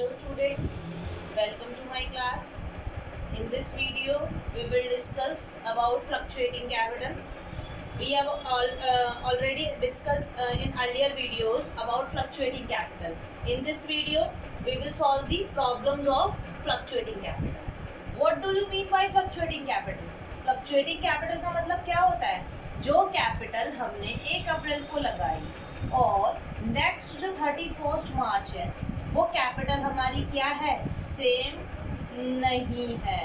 Hello students, welcome to my class. In this video, we will discuss about fluctuating capital. We have already discussed in earlier videos about fluctuating capital. In this video, we will solve the problems of fluctuating capital. What do you mean by fluctuating capital? Fluctuating capital का मतलब क्या होता है? जो capital हमने 1 अप्रैल को लगाई और नेक्स्ट जो 31 मार्च है वो कैपिटल हमारी क्या है, सेम नहीं है।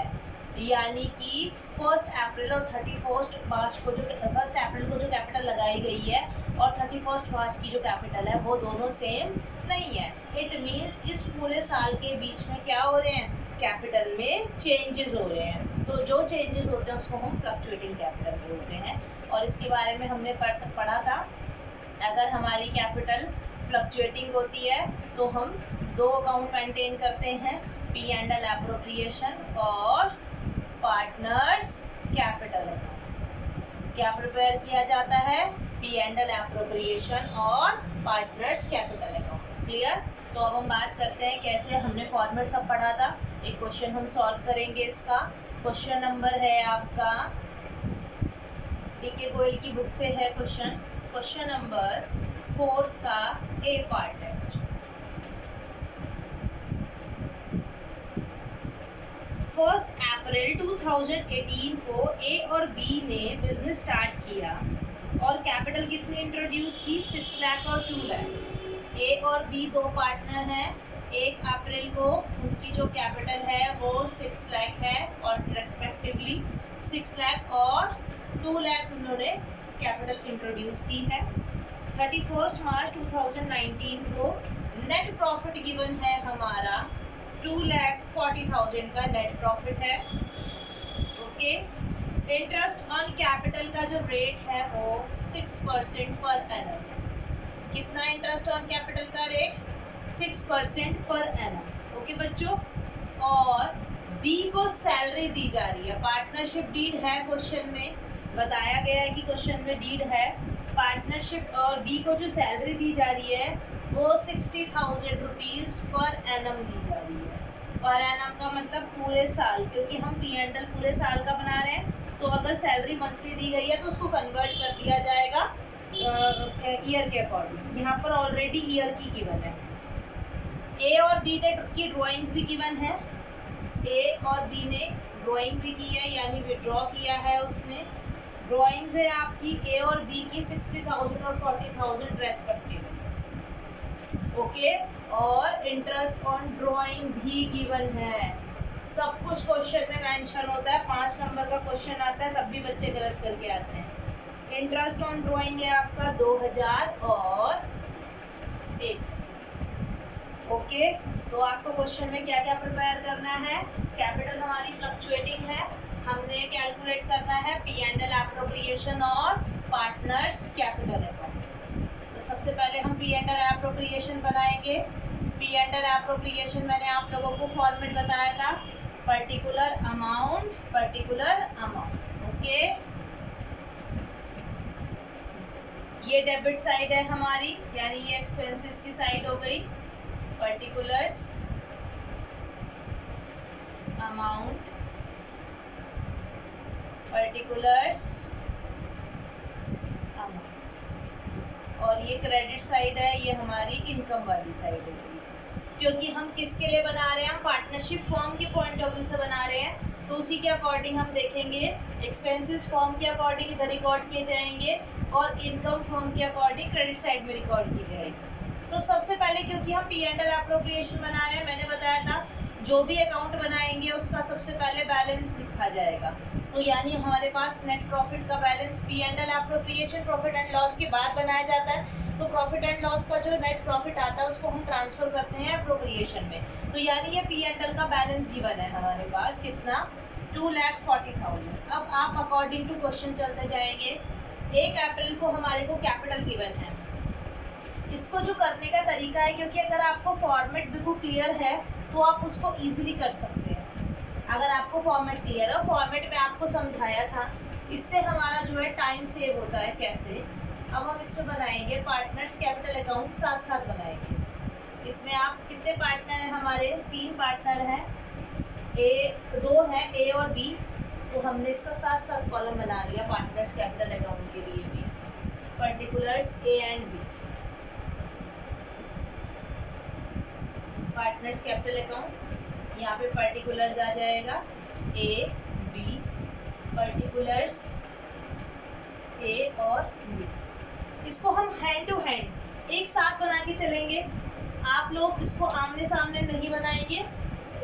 यानी कि 1 अप्रैल और 31 मार्च को जो 1 अप्रैल को जो कैपिटल लगाई गई है और 31 मार्च की जो कैपिटल है वो दोनों सेम नहीं है। इट मीन्स इस पूरे साल के बीच में क्या हो रहे हैं, कैपिटल में चेंजेस हो रहे हैं। तो जो चेंजेस होते हैं उसको हम फ्लक्चुएटिंग कैपिटल बोलते हैं। और इसके बारे में हमने पढ़ा था, अगर हमारी कैपिटल फ्लक्चुएटिंग होती है तो हम दो अकाउंट मेंटेन करते हैं, पी एंड एल एप्रोप्रिएशन और पार्टनर्स कैपिटल अकाउंट। क्या प्रिपेयर किया जाता है, पी एंड एल एप्रोप्रिएशन और पार्टनर्स कैपिटल अकाउंट। क्लियर? तो अब हम बात करते हैं कैसे, हमने फॉर्मेट सब पढ़ा था। एक क्वेश्चन हम सॉल्व करेंगे इसका। क्वेश्चन नंबर है आपका डीके गोयल की बुक से है क्वेश्चन नंबर 4 का ए पार्ट है। 1 अप्रैल 2018 को ए और बी ने बिजनेस स्टार्ट किया और कैपिटल कितनी इंट्रोड्यूस की, 6 लाख और 2 लाख। ए और बी दो पार्टनर हैं। 1 अप्रैल को उनकी जो कैपिटल है वो 6 लाख है और रेस्पेक्टिवली 6 लाख और 2 लाख उन्होंने कैपिटल इंट्रोड्यूस की है। 31 मार्च 2019 को नेट प्रॉफिट गिवन है हमारा 2,40,000 का नेट प्रॉफिट है। ओके, इंटरेस्ट ऑन कैपिटल का जो रेट है वो 6% पर एनम। कितना इंटरेस्ट ऑन कैपिटल का रेट, 6% पर एनम। ओके बच्चों, और बी को सैलरी दी जा रही है, पार्टनरशिप डीड है, क्वेश्चन में बताया गया है कि क्वेश्चन में डीड है पार्टनरशिप, और बी को जो सैलरी दी जा रही है वो 60,000 रुपीज पर एनम दी जा रही है। पर एनम का मतलब पूरे साल, क्योंकि हम पी एंड एल पूरे साल का बना रहे हैं तो अगर सैलरी मंथली दी गई है तो उसको कन्वर्ट कर दिया जाएगा ईयर के अकॉर्डिंग। यहाँ पर ऑलरेडी ईयर की गिवन है। ए और बी ने की ड्राइंग्स भी गिवन है, ए और बी ने ड्राइंग भी की है यानी विड्रॉ किया है उसने। ड्राइंग्स है आपकी ए और बी की 60,000 और 40,000 रेस्पेक्टिवली। ओके, और इंटरेस्ट ऑन ड्राइंग भी गिवन है। सब कुछ क्वेश्चन में मेंशन होता है, 5 नंबर का क्वेश्चन आता है तब भी बच्चे गलत करके आते हैं। इंटरेस्ट ऑन ड्राइंग है आपका 2000 और 1। ओके, तो आपको क्वेश्चन में क्या क्या प्रिपेयर करना है, कैपिटल हमारी फ्लक्चुएटिंग है, हमने कैलकुलेट करना है पी एंड एल एप्रोप्रिएशन और पार्टनर्स कैपिटल अकाउंट। तो सबसे पहले हम पी एंड एल एप्रोप्रिएशन बनाएंगे। पी एंड एल एप्रोप्रिएशन मैंने आप लोगों को फॉर्मेट बताया था, पर्टिकुलर अमाउंट। ओके, ये डेबिट साइड है हमारी, यानी ये एक्सपेंसेस की साइड हो गई। पर्टिकुलर्स अमाउंट, पर्टिकुलर्स अमाउंट, और ये क्रेडिट साइड है, ये हमारी इनकम वाली साइड हो गई। क्योंकि हम किसके लिए बना रहे हैं, हम पार्टनरशिप फॉर्म के पॉइंट ऑफ व्यू से बना रहे हैं तो उसी के अकॉर्डिंग हम देखेंगे। एक्सपेंसेस फॉर्म के अकॉर्डिंग इधर रिकॉर्ड किए जाएंगे और इनकम फॉर्म के अकॉर्डिंग क्रेडिट साइड में रिकॉर्ड की जाएगी। तो सबसे पहले क्योंकि हम पी एंड एल एप्रोप्रिएशन बना रहे हैं, मैंने बताया था जो भी अकाउंट बनाएंगे उसका सबसे पहले बैलेंस लिखा जाएगा। तो यानी हमारे पास नेट प्रॉफिट का balance P and L appropriation profit and loss के बाद बनाया जाता है। तो प्रॉफिट एंड लॉस का जो नेट प्रॉफिट आता है उसको हम ट्रांसफर करते हैं एप्रोप्रिएशन में। तो यानी ये पी एंड एल का बैलेंस गिवन है हमारे पास, कितना, 2,40,000। अब आप अकॉर्डिंग टू क्वेश्चन चलते जाएंगे। 1 अप्रैल को हमारे को कैपिटल गिवन है, इसको जो करने का तरीका है, क्योंकि अगर आपको फॉर्मेट बिल्कुल क्लियर है तो आप उसको इजीली कर सकते हैं। अगर आपको फॉर्मेट क्लियर है, फॉर्मेट में आपको समझाया था, इससे हमारा जो है टाइम सेव होता है। कैसे, अब हम इसमें बनाएंगे पार्टनर्स कैपिटल अकाउंट, साथ साथ बनाएंगे। इसमें आप कितने पार्टनर हैं हमारे? 3 पार्टनर हैं, ए 2 हैं, ए और बी। तो हमने इसका साथ साथ कॉलम बना लिया पार्टनर्स कैपिटल अकाउंट के लिए भी, particulars A and B. Partners capital account, यहाँ पे पर्टिकुलर्स आ जाएगा ए बी, पर्टिकुलर्स ए और बी। इसको हम हैंड टू हैंड एक साथ बना के चलेंगे। आप लोग इसको आमने सामने नहीं बनाएंगे,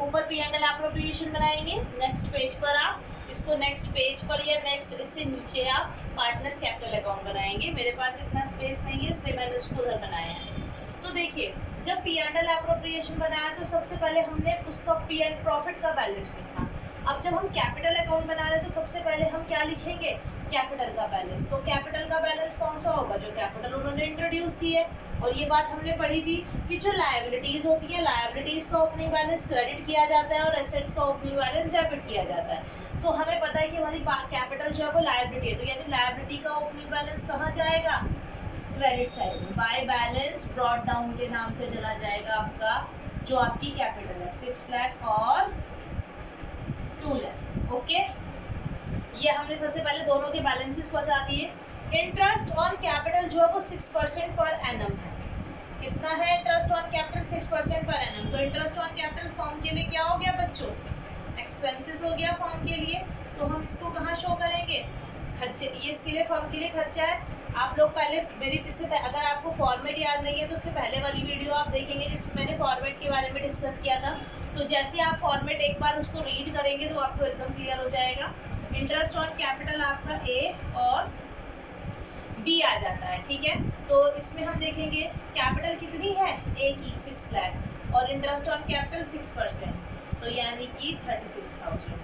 ऊपर पी एंड एल एप्रोप्रिएशन बनाएंगे, नेक्स्ट पेज पर आप इसको नेक्स्ट पेज पर या नेक्स्ट इससे नीचे आप पार्टनर्स कैपिटल अकाउंट बनाएंगे। मेरे पास इतना स्पेस नहीं है इसलिए मैंने उसको उधर बनाया है। तो देखिए, जब पी एंड एल एप्रोप्रिएशन बनाया तो सबसे पहले हमने उसका पी एंड प्रॉफिट का बैलेंस लिखा। अब जब हम कैपिटल अकाउंट बना रहे हैं तो सबसे पहले हम क्या लिखेंगे? कैपिटल का बैलेंस। तो कैपिटल का बैलेंस कौन सा होगा? जो कैपिटल उन्होंने इंट्रोड्यूस की है। और ये बात हमने पढ़ी थी कि जो लायबिलिटीज होती है, लायबिलिटीज का ओपनिंग बैलेंस क्रेडिट किया जाता है और एसेट्स का ओपनिंग बैलेंस डेबिट किया जाता है। तो हमें पता है कि हमारी कैपिटल जो है वो लायबिलिटी है, तो यानी लायबिलिटी का ओपनिंग बैलेंस कहाँ जाएगा? क्रेडिट साइड में। बाय बैलेंस ब्रॉट डाउन के नाम से चला जाएगा आपका जो आपकी कैपिटल है, 6 लाख और 2 लाख। ओके, ये हमने सबसे पहले दोनों के बैलेंसेस पहुंचा दिए। इंटरेस्ट ऑन कैपिटल जो है वो 6% पर एनम है। कितना है interest on capital? 6% per annum. तो इंटरेस्ट ऑन कैपिटल फर्म के लिए क्या हो गया बच्चों? एक्सपेंसेस हो गया फर्म के लिए। तो हम इसको कहाँ शो करेंगे? खर्चे। ये इसके लिए फर्म के लिए खर्चा है। आप लोग पहले मेरी इससे अगर आपको फॉर्मेट याद नहीं है तो उससे पहले वाली वीडियो आप देखेंगे जिसमें मैंने फॉर्मेट के बारे में डिस्कस किया था। तो जैसे आप फॉर्मेट एक बार उसको रीड करेंगे तो आपको एकदम क्लियर हो जाएगा। इंटरेस्ट ऑन कैपिटल आपका ए और बी आ जाता है, ठीक है। तो इसमें हम देखेंगे कैपिटल कितनी है? ए की 6 लाख और इंटरेस्ट ऑन कैपिटल 6%, तो यानी कि 36,000।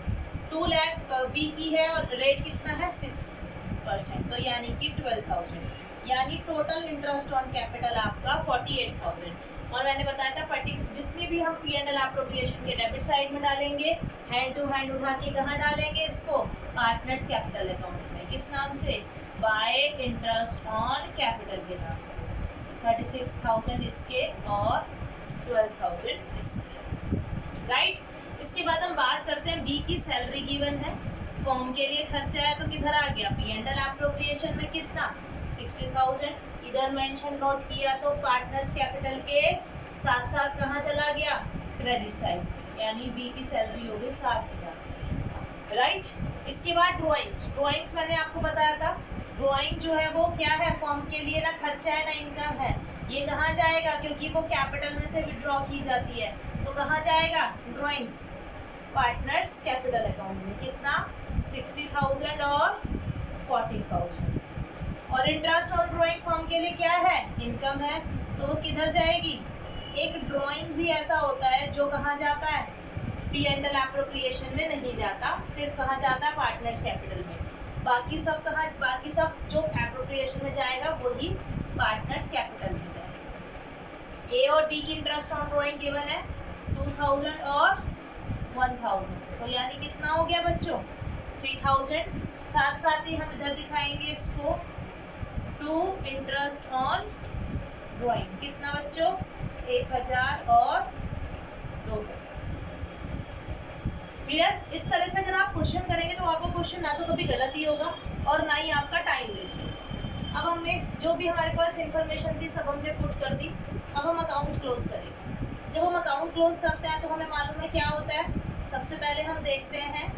2 लाख बी की है और रेट कितना है? 6%, तो यानी कि 12,000। यानी टोटल इंटरेस्ट ऑन कैपिटल आपका 48,000। और मैंने बताया था जितनी भी हम पी एंड एल एप्रोप्रिएशन के डेबिट साइड में डालेंगे, हैंड टू हैंड उठा के कहाँ डालेंगे इसको? पार्टनर्स कैपिटल अकाउंट में। किस नाम से? बाय इंटरेस्ट ऑन कैपिटल के नाम से। 36,000 इसके और 12,000 इसके, राइट। इसके बाद हम बात करते हैं बी की। सैलरी गिवन है, फॉर्म के लिए खर्चा है, तो किधर आ गया? पी एंड एल एप्रोप्रिएशन में कितना? 60,000। इधर मेंशन नोट किया तो पार्टनर्स कैपिटल के साथ साथ कहाँ चला गया? क्रेडिट साइड, यानी बी की सैलरी हो गई 7,000, राइट। इसके बाद ड्राइंग्स। ड्राइंग्स मैंने आपको बताया था, ड्राइंग जो है वो क्या है? फॉर्म के लिए ना खर्चा है ना इनकम है। ये कहाँ जाएगा? क्योंकि वो कैपिटल में से विड्रॉ की जाती है, तो कहाँ जाएगा ड्राइंग्स? पार्टनर्स कैपिटल अकाउंट में। कितना? 60,000 और 40,000। और इंटरेस्ट ऑन ड्राइंग फॉर्म के लिए क्या है? इनकम है, तो वो किधर जाएगी? एक ड्राइंग्स ही ऐसा होता है जो कहाँ जाता है? पी एंड एल एप्रोप्रिएशन में नहीं जाता, सिर्फ कहाँ जाता है? पार्टनर्स कैपिटल में। बाकी सब कहाँ? बाकी सब जो एप्रोप्रिएशन में जाएगा वही पार्टनर्स कैपिटल में जाएगा। ए और बी की इंटरेस्ट ऑन ड्राइंग गिवन है 2,000 और 1,000, तो यानी कितना हो गया बच्चों? 3,000। साथ साथ ही हम इधर दिखाएंगे इसको टू इंटरेस्ट ऑन ड्राइंग। कितना बच्चों? 1,000 और 2,000। क्लियर? इस तरह से अगर आप क्वेश्चन करेंगे तो आपका क्वेश्चन ना तो कभी गलत ही होगा और ना ही आपका टाइम वेस्ट होगा। अब हमने जो भी हमारे पास इंफॉर्मेशन थी सब हमने पुट कर दी। अब हम अकाउंट क्लोज करेंगे। जब हम अकाउंट क्लोज करते हैं तो हमें मालूम है क्या होता है। सबसे पहले हम देखते हैं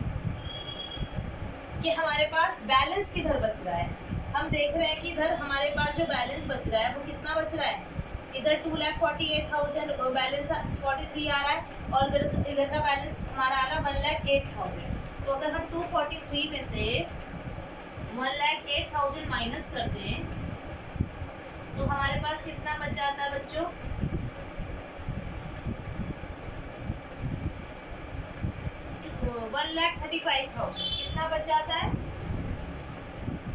कि हमारे पास बैलेंस किधर बच रहा है। हम देख रहे हैं कि इधर हमारे पास जो बैलेंस बच रहा है वो कितना बच रहा है? इधर 2,48,000 बैलेंस 43 आ रहा है और इधर का बैलेंस हमारा आ रहा है 1,08,000। तो अगर हम 243 में से 1,08,000 माइनस कर दें तो हमारे पास कितना बच जाता है बच्चों? 1,35,000। कितना बच जाता है?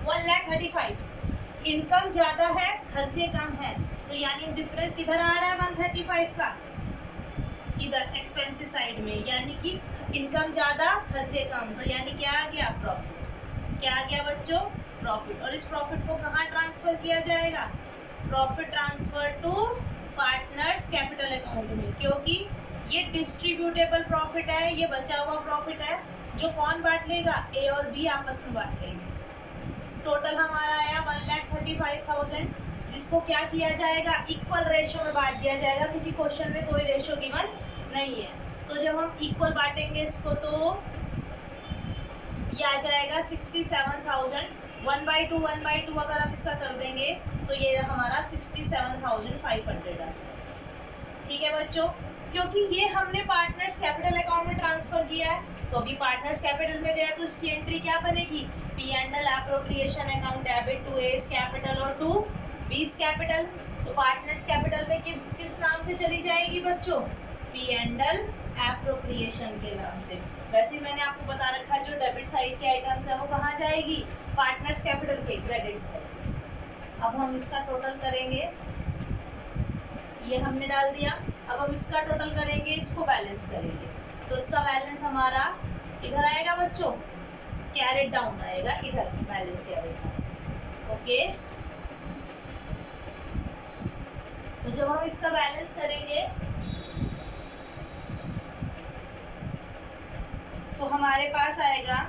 1,35,000। इनकम ज्यादा है, खर्चे कम है, तो यानी डिफरेंस किधर आ रहा है 135 का? इधर एक्सपेंसिव साइड में, यानी कि इनकम ज्यादा खर्चे कम, तो यानी क्या आ गया? प्रॉफिट। क्या आ गया बच्चों? प्रॉफिट। और इस प्रॉफिट को कहाँ ट्रांसफर किया जाएगा? Profit transfer to partners capital account में, क्योंकि ये डिस्ट्रीब्यूटेबल प्रॉफिट है, ये बचा हुआ प्रॉफिट है जो कौन बांट लेगा, ए और बी आपस में बांट लेंगे। टोटल हमारा आया 1,35,000, जिसको क्या किया जाएगा, इक्वल रेशो में बांट दिया जाएगा, क्योंकि क्वेश्चन में कोई रेशो गिवन नहीं है। तो जब हम इक्वल बांटेंगे इसको तो ये आ जाएगा 67,000, 1/2 अगर हम इसका कर देंगे तो ये हमारा 67,500 आ जाएगा। ठीक है बच्चों, क्योंकि ये हमने पार्टनर्स कैपिटल अकाउंट में ट्रांसफर किया है, तो अभी पार्टनर्स कैपिटल में गया तो इसकी एंट्री क्या बनेगी, P and L appropriation account, debit to A's capital और टू बीस कैपिटल। तो पार्टनर्स कैपिटल में किस नाम से चली जाएगी बच्चों, पी एंड एल एप्रोप्रिएशन के नाम से। वैसे मैंने आपको बता रखा है जो डेबिट साइड के आइटम्स है वो कहाँ जाएगी, पार्टनर्स कैपिटल के क्रेडिट साइड। अब हम इसका टोटल करेंगे, ये हमने डाल दिया। अब हम इसका टोटल करेंगे, इसको बैलेंस करेंगे, तो इसका बैलेंस हमारा इधर आएगा बच्चों, कैरेट डाउन आएगा, इधर बैलेंस आएगा। ओके, तो जब हम इसका बैलेंस करेंगे तो हमारे पास आएगा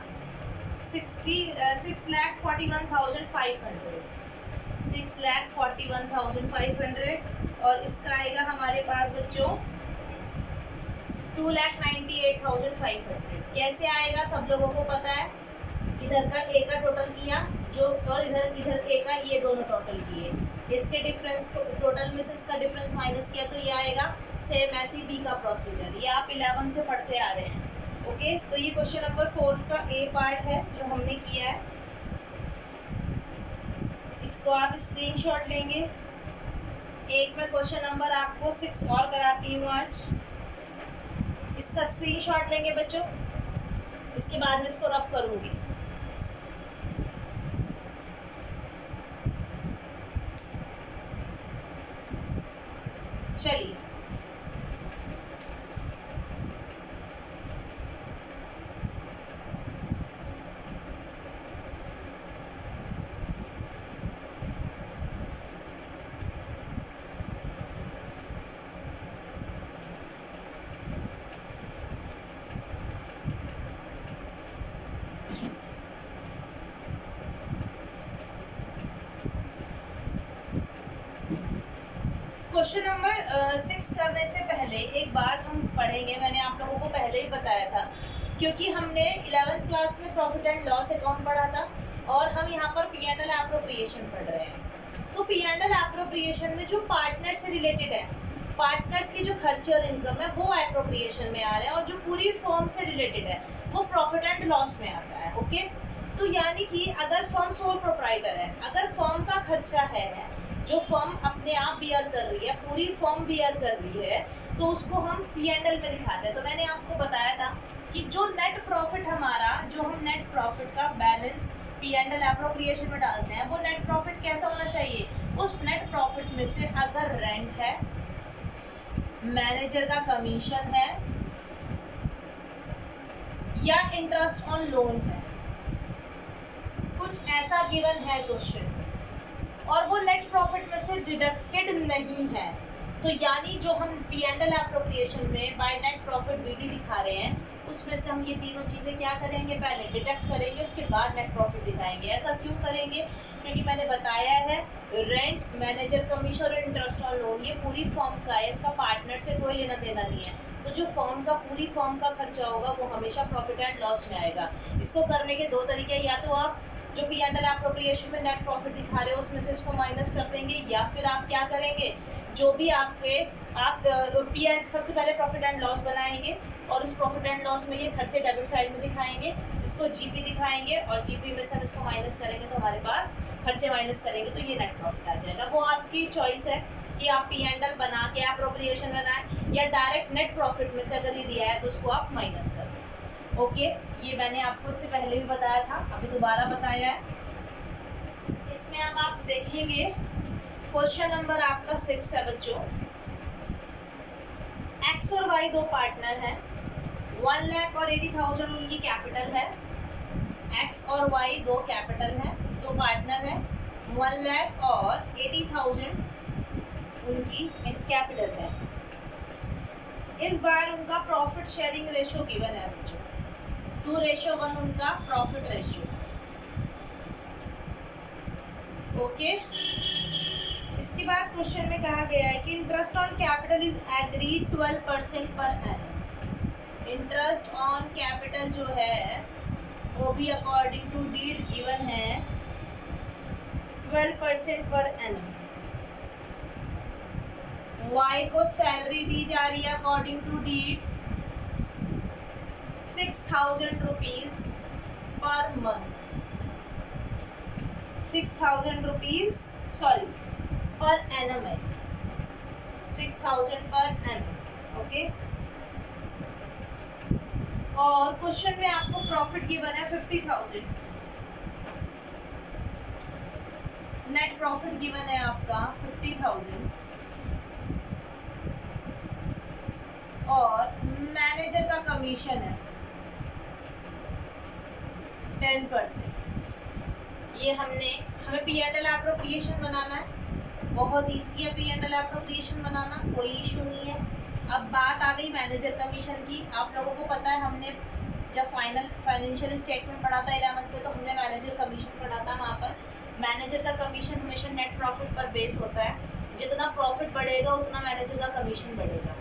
6,41,500, 6,41,500, और इसका आएगा हमारे पास बच्चों 2,98,500। कैसे आएगा सब लोगों को पता है, इधर का ए का टोटल किया जो, और इधर ए का, ये दोनों टोटल किए, इसके डिफरेंस टोटल में से इसका डिफरेंस माइनस किया तो ये आएगा। सेम ऐसे बी का प्रोसीजर, ये आप 11 से पढ़ते आ रहे हैं। ओके, तो ये क्वेश्चन नंबर 4 का ए पार्ट है जो हमने किया है, इसको आप स्क्रीनशॉट लेंगे। एक मैं क्वेश्चन नंबर आपको 6 और कराती हूँ आज, इसका स्क्रीनशॉट लेंगे बच्चों, इसके बाद में इसको रब करूंगी। चलिए, क्वेश्चन नंबर 6 करने से पहले एक बात हम पढ़ेंगे, मैंने आप लोगों को पहले ही बताया था, क्योंकि हमने 11th क्लास में प्रॉफिट एंड लॉस अकाउंट पढ़ा था और हम यहाँ पर पी एंड एल एप्रोप्रिएशन पढ़ रहे हैं। तो पी एंड एल एप्रोप्रिएशन में जो पार्टनर से रिलेटेड है, पार्टनर्स की जो खर्चे और इनकम है वो एप्रोप्रिएशन में आ रहे हैं, और जो पूरी फर्म से रिलेटेड है वो प्रॉफिट एंड लॉस में आता है। ओके, तो यानी कि अगर फर्म सोल प्रोप्राइटर है, अगर फर्म का खर्चा है जो फर्म अपने आप बियर कर रही है, पूरी फर्म बियर कर रही है, तो उसको हम पी एंड एल में दिखाते हैं। तो मैंने आपको बताया था कि जो नेट प्रॉफिट हमारा, जो हम नेट प्रॉफिट का balance P and L appropriation में डालते हैं, वो नेट प्रॉफिट कैसा होना चाहिए, उस नेट प्रॉफिट में से अगर रेंट है, मैनेजर का कमीशन है या इंटरेस्ट ऑन लोन है, कुछ ऐसा गिवन है क्वेश्चन, और वो नेट प्रॉफिट में से डिडक्टेड नहीं है, तो यानी जो हम पी एंड एल एप्रोप्रिएशन में बाय नेट प्रॉफिट बीडी दिखा रहे हैं, उसमें से हम ये तीनों चीजें क्या करेंगे, पहले डिडक्ट करेंगे, उसके बाद नेट प्रॉफिट दिखाएंगे। ऐसा क्यों करेंगे, क्योंकि मैंने बताया है रेंट, मैनेजर कमीशन और इंटरेस्ट ऑन लोन ये पूरी फर्म का है, इसका पार्टनर से कोई लेना देना नहीं है। तो जो फर्म का, पूरी फर्म का खर्चा होगा वो हमेशा प्रॉफिट एंड लॉस में आएगा। इसको करने के दो तरीके, या तो आप जो पी एंड एल एप्रोप्रिएशन में नेट प्रॉफिट दिखा रहे हो उसमें से इसको माइनस कर देंगे, या फिर आप क्या करेंगे, जो भी आपके पी एंड सबसे पहले प्रॉफिट एंड लॉस बनाएंगे और उस प्रॉफिट एंड लॉस में ये खर्चे डेबिट साइड में दिखाएंगे, इसको जीपी दिखाएंगे और जीपी में से हम इसको माइनस करेंगे तो हमारे पास खर्चे माइनस करेंगे तो ये नेट प्रॉफिट आ जाएगा। वो आपकी चॉइस है कि आप पी एंड एल बना के एप्रोप्रिएशन बनाएं या डायरेक्ट नेट प्रॉफिट में से अगर ये दिया है तो उसको आप माइनस कर दें। ओके, ये मैंने आपको इससे पहले भी बताया था, अभी दोबारा बताया है। इसमें अब आप देखेंगे क्वेश्चन नंबर आपका 6 है बच्चों। एक्स और वाई दो पार्टनर हैं, 1,00,000 और 80,000 उनकी कैपिटल है। एक्स और वाई दो कैपिटल हैं, दो पार्टनर हैं, 1,00,000 और 80,000 उनकी कैपिटल है। इस बार उनका प्रॉफिट शेयरिंग रेशियो गिवन है बच्चों, 2:1 उनका प्रॉफिट रेशियो। ओके, इसके बाद क्वेश्चन में कहा गया है कि interest on capital is agreed 12% per annum. Interest on capital जो है वो भी अकॉर्डिंग टू डीड गिवन है 12% पर एनम। वाई को सैलरी दी जा रही है according to deed 6,000 rupees per month, 6,000 rupees sorry per annum है, 6,000 पर एनम। ओके, और क्वेश्चन में आपको प्रॉफिट गिवन है 50,000, नेट प्रॉफिट गिवन है आपका 50,000 और मैनेजर का कमीशन है 10%। ये हमें P&L एप्रोप्रिएशन बनाना है, बहुत इजी है P&L एप्रोप्रिएशन बनाना, कोई इशू नहीं है। अब बात आ गई मैनेजर कमीशन की। आप लोगों को पता है हमने जब फाइनेंशियल स्टेटमेंट पढ़ा था 11th में, तो हमने मैनेजर कमीशन पढ़ा था। वहाँ पर मैनेजर का कमीशन हमेशा नेट प्रॉफिट पर बेस होता है, जितना प्रॉफिट बढ़ेगा उतना मैनेजर का कमीशन बढ़ेगा।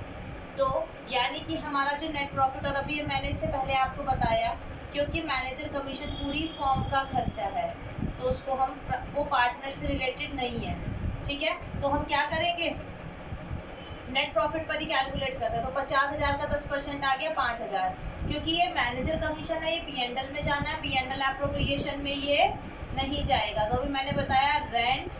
तो यानी कि हमारा जो नेट प्रॉफिट, और अभी मैंने इससे पहले आपको बताया, क्योंकि मैनेजर कमीशन पूरी फॉर्म का खर्चा है तो उसको वो पार्टनर से रिलेटेड नहीं है, ठीक है। तो हम क्या करेंगे, नेट प्रॉफिट पर ही कैलकुलेट करते हैं। तो 50,000 का 10% आ गया 5,000, क्योंकि ये मैनेजर कमीशन है, ये P&L में जाना है, P&L एप्रोप्रिएशन में ये नहीं जाएगा। तो अभी मैंने बताया रेंट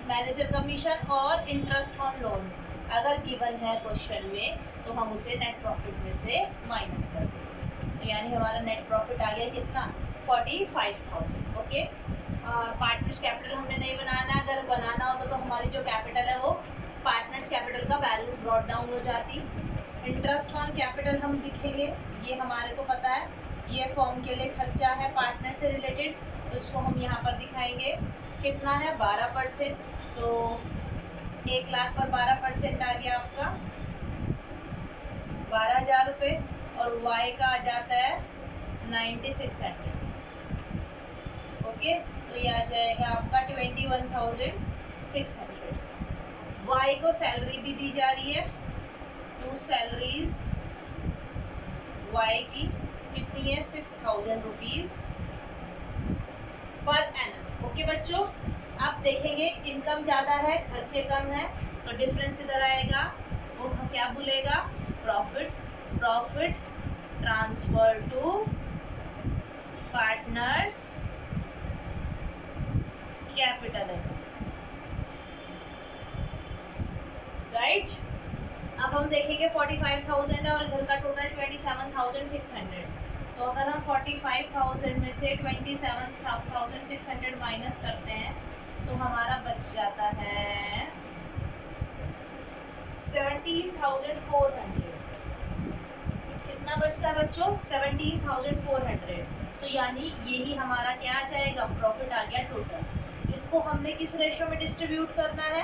मैनेजर कमीशन और इंटरेस्ट ऑन लोन अगर गिवन है क्वेश्चन में तो हम उसे नेट प्रॉफिट में से माइनस कर देंगे। तो यानी हमारा नेट प्रॉफिट आ गया कितना, 45,000। ओके, पार्टनर्स कैपिटल हमने नहीं बनाना, अगर बनाना होता तो हमारी जो कैपिटल है वो पार्टनर्स कैपिटल का बैलेंस ब्रॉट डाउन हो जाती। इंटरेस्ट ऑन कैपिटल हम लिखेंगे, ये हमारे को पता है, ये फॉर्म के लिए खर्चा है पार्टनर से रिलेटेड, तो इसको हम यहाँ पर दिखाएंगे। कितना है, 12%। तो 1 लाख पर 12% आ गया आपका 12,000 रुपये, और वाई का आ जाता है 9600। ओके, तो ये आ जाएगा आपका 21,600। वाई को सैलरी भी दी जा रही है, 2 सैलरीज वाई की कितनी है, 6,000 रुपीज पर एनम। ओके बच्चों, आप देखेंगे इनकम ज़्यादा है, खर्चे कम है, तो डिफरेंस इधर आएगा, वो क्या बोलेगा, profit transfer to partners capital है, राइट। अब हम देखेंगे 45,000 है और इधर का टोटल 27,600। तो अगर हम 45,000 में से 27,600 माइनस करते हैं तो हमारा बच जाता है 17,400। कितना बचता है बच्चों, 17,400। तो यानी यही हमारा क्या आ जाएगा, प्रॉफिट आ गया टोटल। इसको हमने किस रेशियो में डिस्ट्रीब्यूट करना है,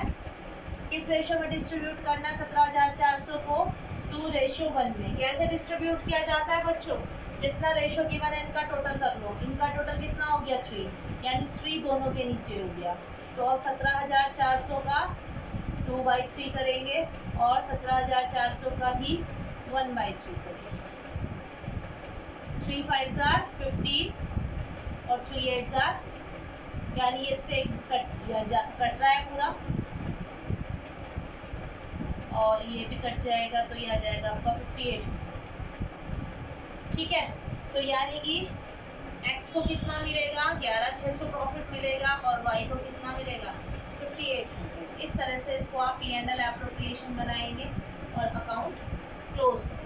किस रेशियो में डिस्ट्रीब्यूट करना है, 17,400 को 2:1 में। कैसे डिस्ट्रीब्यूट किया जाता है बच्चों, जितना रेशियो गिवन है इनका टोटल कर लो। इनका टोटल कितना हो गया, 3, यानी 3 दोनों के नीचे हो गया। तो अब 17,400 का 2/3 करेंगे और 17,400 का ही 1/3 करेंगे। 3 5 are 15 और 3 8 are, यानी इससे कट रहा है पूरा, और ये भी कट जाएगा, तो ये आ जाएगा आपका 58। ठीक है, तो यानी कि x को कितना मिलेगा, 11,600 प्रॉफिट मिलेगा, और y को कितना मिलेगा, 5800। इस तरह से इसको आप P&L एप्रोप्रिएशन बनाएंगे और अकाउंट क्लोज करेंगे।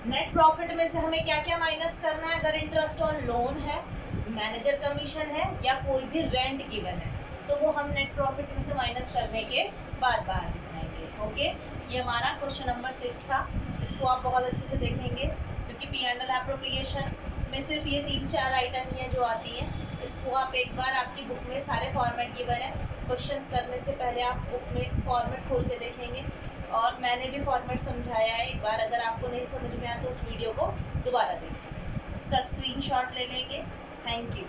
नेट प्रॉफिट में से हमें क्या क्या माइनस करना है, अगर इंटरेस्ट ऑन लोन है, मैनेजर कमीशन है, या कोई भी रेंट गिवन है, तो वो हम नेट प्रॉफिट में से माइनस करने के बाद बाहर दिखाएंगे। ओके, ये हमारा क्वेश्चन नंबर 6 था। इसको आप बहुत अच्छे से देखेंगे, क्योंकि P&L एप्रोप्रिएशन में सिर्फ ये 3-4 आइटम ही है जो आती है। इसको आप एक बार, आपकी बुक में सारे फॉर्मेट गिवन है, क्वेश्चंस करने से पहले आप बुक में फॉर्मेट खोल के देखेंगे, और मैंने भी फॉर्मेट समझाया है एक बार, अगर आपको नहीं समझ में आया तो उस वीडियो को दोबारा देखें, इसका स्क्रीनशॉट ले लेंगे। Thank you.